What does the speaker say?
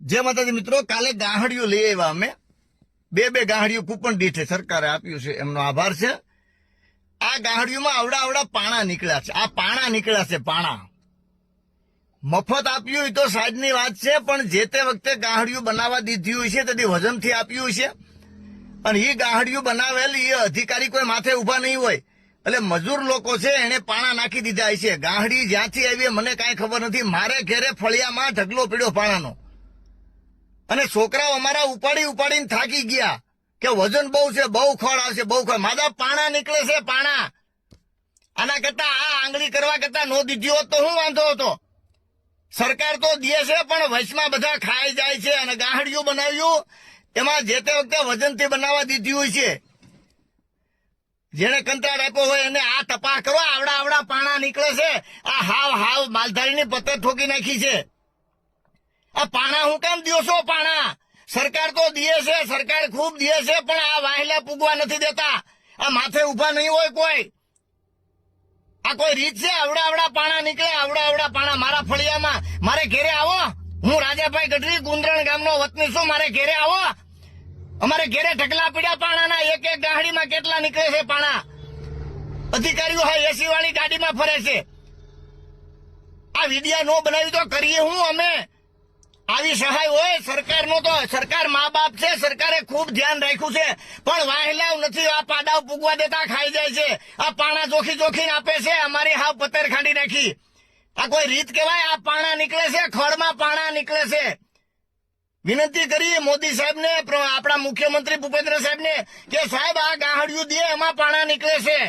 જય માતાજી મિત્રો, કાલે ગાહડિયું લઈ આવ્યા અમે. બે ગાહડિયું કૂપન દીઠે સરકારે આપ્યું છે, એમનો આભાર છે. આ ગાહડિયુંમાં આવડા પાણા નીકળ્યા છે. આ પાણા નીકળ્યા છે, પાણા. મફત આપ્યું હોય તો સાઈડની વાત છે, પણ જે તે વખતે ગાહડિયું બનાવવા દીધી હોય છે તેથી વજનથી આપ્યું છે. અને એ ગાહડિયું બનાવેલ એ અધિકારી કોઈ માથે ઉભા નહીં હોય, એટલે મજૂર લોકો છે એને પાણા નાખી દીધા છે. ગાહડી જ્યાંથી આવી મને કાંઈ ખબર નથી. મારે ઘેરે ફળિયામાં ઢગલો પીડ્યો પાણાનો, અને છોકરાઓ અમારા ઉપાડીને થાકી ગયા કે વજન બહુ છે, બહુ ખડ આવશે, બહુ ખડ. માદા પાણા નીકળે છે, પાણા. આના કરતા આ આંગળી કરવા કરતા નો દીધી હોત તો શું વાંધો હતો? સરકાર તો દે છે, પણ વચમાં બધા ખાઈ જાય છે. અને ગાહડિયું બનાવ્યું એમાં જે તે વખતે વજનથી બનાવવા દીધી હોય છે. જેને કંટાળ આપ્યો હોય એને આ તપાસ કરો. આવડા પાણા નીકળે છે. આ હાવ માલધારીની પત્તર ઠોકી નાખી છે. આ પાણા હું કામ દ્યો છો? પાણા સરકાર તો દે છે, સરકાર ખૂબ દે છે, પણ આ વાહેલા પૂગવા નથી દેતા. આ માથે ઉભા નહીં હોય કોઈ. આ કોઈ રીત છે? આવડા પાણા નીકળે, આવડા પાણા મારા ફળિયામાં. મારે ઘેરે આવો. હું રાજાભાઈ ગઢવી ગુંદરણ ગામનો વતની છું. મારે ઘેરે આવો. અમારે ઘેરે ઢગલા પીડ્યા પાણાના. એક ગાહડીમાં કેટલા નીકળે છે પાણા. અધિકારીઓ હા એસી વાળી ગાડીમાં ફરે છે. આ વિડિયા નો બનાવી તો કરીએ હું અમે? આવી સહાય હોય સરકારનો તો? સરકાર મા બાપ છે, સરકારે ખૂબ ધ્યાન રાખ્યું છે, પણ વાહેલાવ નથી. આ પાડાવ પૂગવા દેતા ખાઈ જાય છે. આ પાણા જોખીને આપે છે. અમારી હાવ પત્તર ખાંડી નાખી. આ કોઈ રીત કહેવાય? આ પાણા નીકળે છે, ખડમાં પાણા નીકળે છે. વિનંતી કરીએ મોદી સાહેબ ને, આપણા મુખ્યમંત્રી ભૂપેન્દ્ર સાહેબ ને, કે સાહેબ આ ગાહડિયું દે, એમાં પાણા નીકળે છે.